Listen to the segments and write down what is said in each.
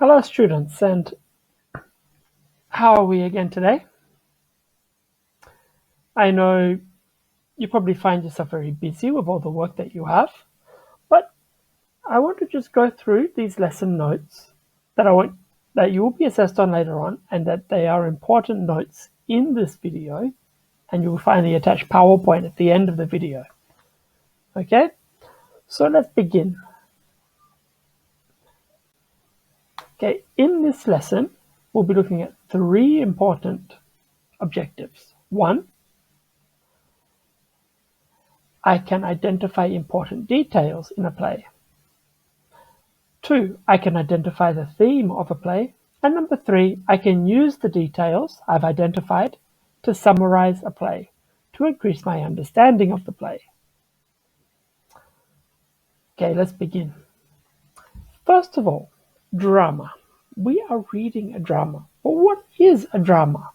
Hello students, and how are we again today? I know you probably find yourself very busy with all the work that you have, but I want to just go through these lesson notes that you will be assessed on later on, and that they are important notes in this video, and you will find the attached PowerPoint at the end of the video. Okay, so let's begin. Okay, in this lesson, we'll be looking at three important objectives. One, I can identify important details in a play. 2, I can identify the theme of a play. And number 3, I can use the details I've identified to summarize a play to increase my understanding of the play. Okay, let's begin. First of all, drama. We are reading a drama. But what is a drama?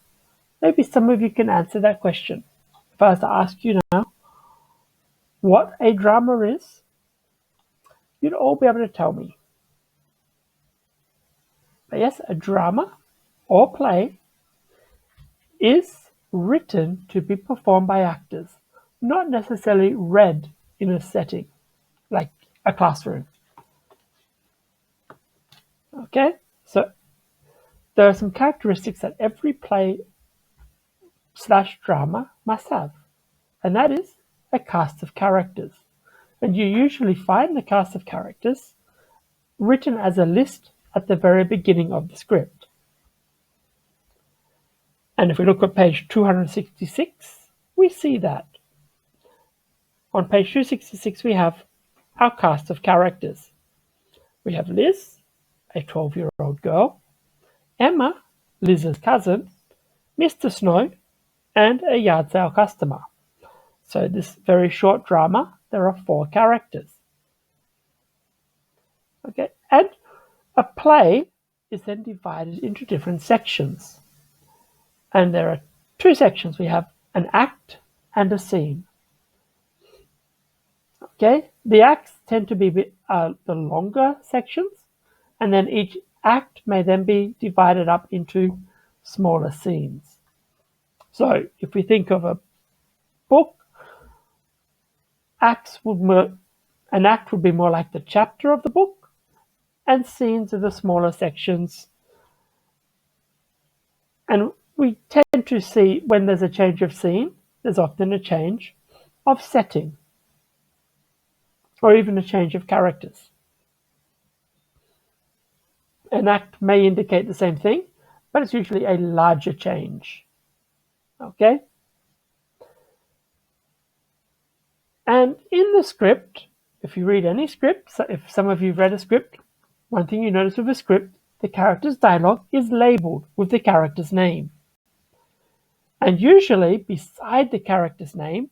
Maybe some of you can answer that question. If I was to ask you now what a drama is, you'd all be able to tell me. But yes, a drama or play is written to be performed by actors, not necessarily read in a setting like a classroom. Okay, so there are some characteristics that every play / drama must have, and that is a cast of characters. And you usually find the cast of characters written as a list at the very beginning of the script. And if we look at page 266, we see that. On page 266, we have our cast of characters. We have Liz, a 12-year-old girl, Emma, Liz's cousin, Mr. Snow, and a yard sale customer. So this very short drama, there are 4 characters. Okay, and a play is then divided into different sections. And there are 2 sections. We have an act and a scene. Okay, the acts tend to be the longer sections, and then each act may then be divided up into smaller scenes. So if we think of a book, an act would be more like the chapter of the book, and scenes are the smaller sections. And we tend to see when there's a change of scene, there's often a change of setting, or even a change of characters. An act may indicate the same thing, but it's usually a larger change. Okay? And in the script, if you read any script, so if some of you have read a script, one thing you notice with a script, the character's dialogue is labeled with the character's name. And usually, beside the character's name,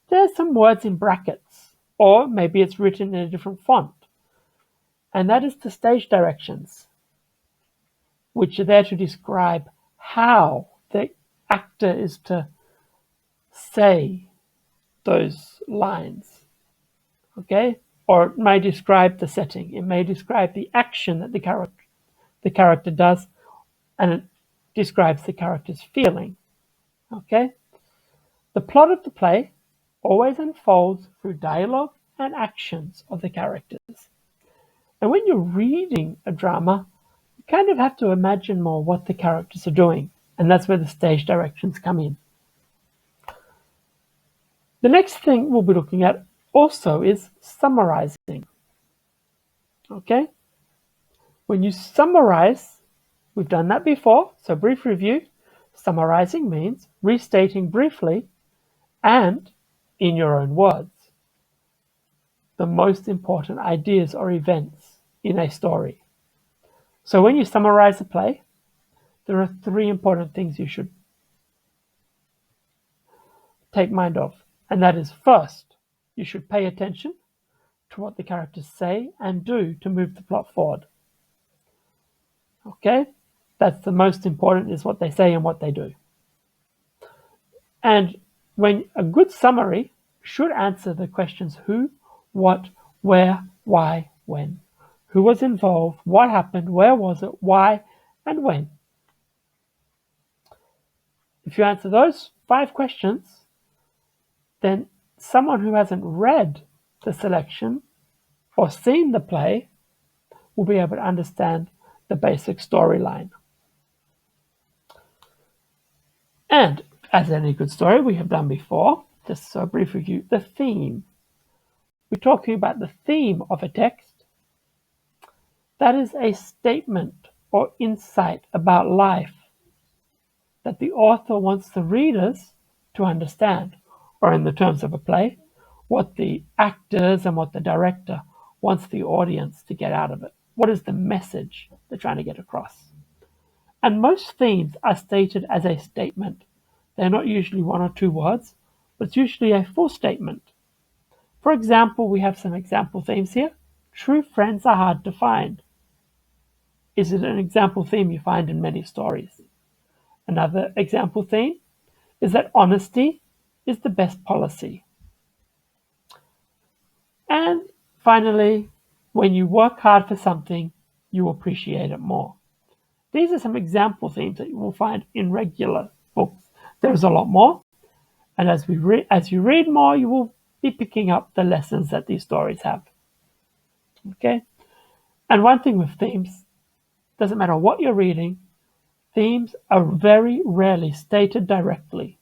there's some words in brackets, or maybe it's written in a different font. And that is the stage directions, which are there to describe how the actor is to say those lines. Okay? Or it may describe the setting. It may describe the action that the character does, and it describes the character's feeling. Okay? The plot of the play always unfolds through dialogue and actions of the characters. And when you're reading a drama, you kind of have to imagine more what the characters are doing, and that's where the stage directions come in. The next thing we'll be looking at also is summarizing. Okay? When you summarize, we've done that before, so brief review. Summarizing means restating briefly and in your own words the most important ideas or events in a story. So when you summarize a play, there are 3 important things you should take mind of. And that is, first, you should pay attention to what the characters say and do to move the plot forward. Okay? That's the most important, is what they say and what they do. And when a good summary should answer the questions who, what, where, why, when. Who was involved? What happened? Where was it? Why? And when? If you answer those 5 questions, then someone who hasn't read the selection or seen the play will be able to understand the basic storyline. And as any good story we have done before, just a brief review, the theme. We're talking about the theme of a text. That is a statement or insight about life that the author wants the readers to understand, or in the terms of a play, what the actors and what the director wants the audience to get out of it. What is the message they're trying to get across? And most themes are stated as a statement. They're not usually 1 or 2 words, but it's usually a full statement. For example, we have some example themes here. True friends are hard to find. Is it an example theme you find in many stories? Another example theme is that honesty is the best policy. And finally, when you work hard for something, you appreciate it more. These are some example themes that you will find in regular books. There's a lot more, and as you read more, you will be picking up the lessons that these stories have. Okay? And one thing with themes, doesn't matter what you're reading, themes are very rarely stated directly.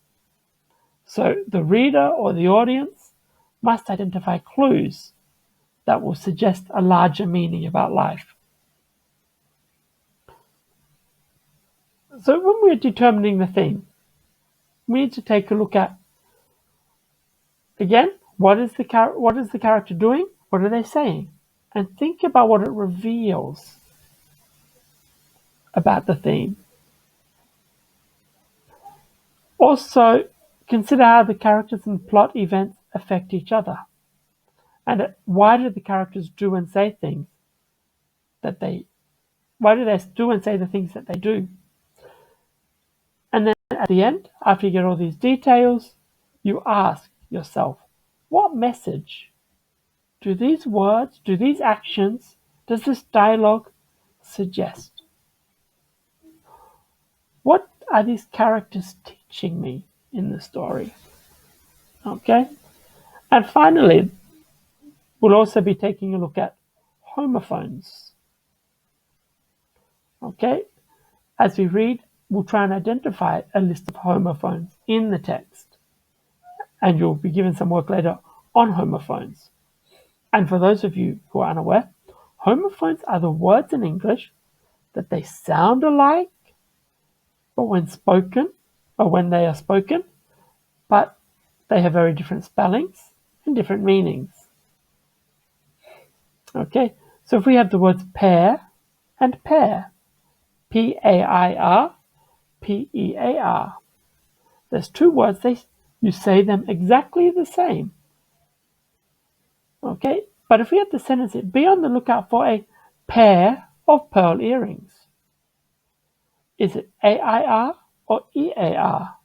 So the reader or the audience must identify clues that will suggest a larger meaning about life. So when we're determining the theme, we need to take a look at, again, what is the character doing? What are they saying? And think about what it reveals about the theme. Also, consider how the characters and plot events affect each other. And why do the characters do and say things why do they do and say the things that they do? And then at the end, after you get all these details, you ask yourself, what message do these words, do these actions, does this dialogue suggest? What are these characters teaching me in the story? Okay? And finally, we'll also be taking a look at homophones. Okay? As we read, we'll try and identify a list of homophones in the text. And you'll be given some work later on homophones. And for those of you who are unaware, homophones are the words in English that they sound alike, but when they are spoken, but they have very different spellings and different meanings. Okay, so if we have the words pair and pair, P-A-I-R, P-E-A-R, there's 2 words, you say them exactly the same. Okay, but if we have the sentence, be on the lookout for a pair of pearl earrings. Is it A-I-R or E-A-R?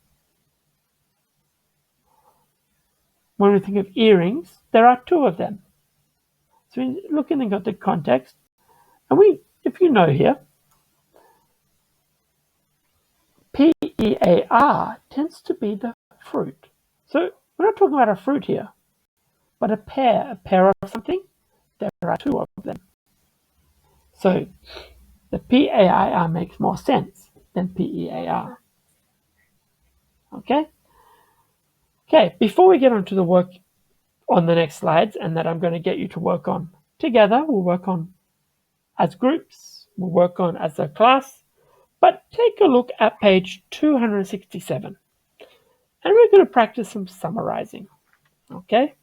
When we think of earrings, there are 2 of them. So we look in the context, and if you know here, P-E-A-R tends to be the fruit. So we're not talking about a fruit here, but a pair of something, there are 2 of them. So the P-A-I-R makes more sense than P-E-A-R. Okay? Okay, before we get on to the work on the next slides, and that I'm going to get you to work on together, we'll work on as groups, we'll work on as a class, but take a look at page 267. And we're going to practice some summarizing. Okay?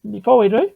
Before we do,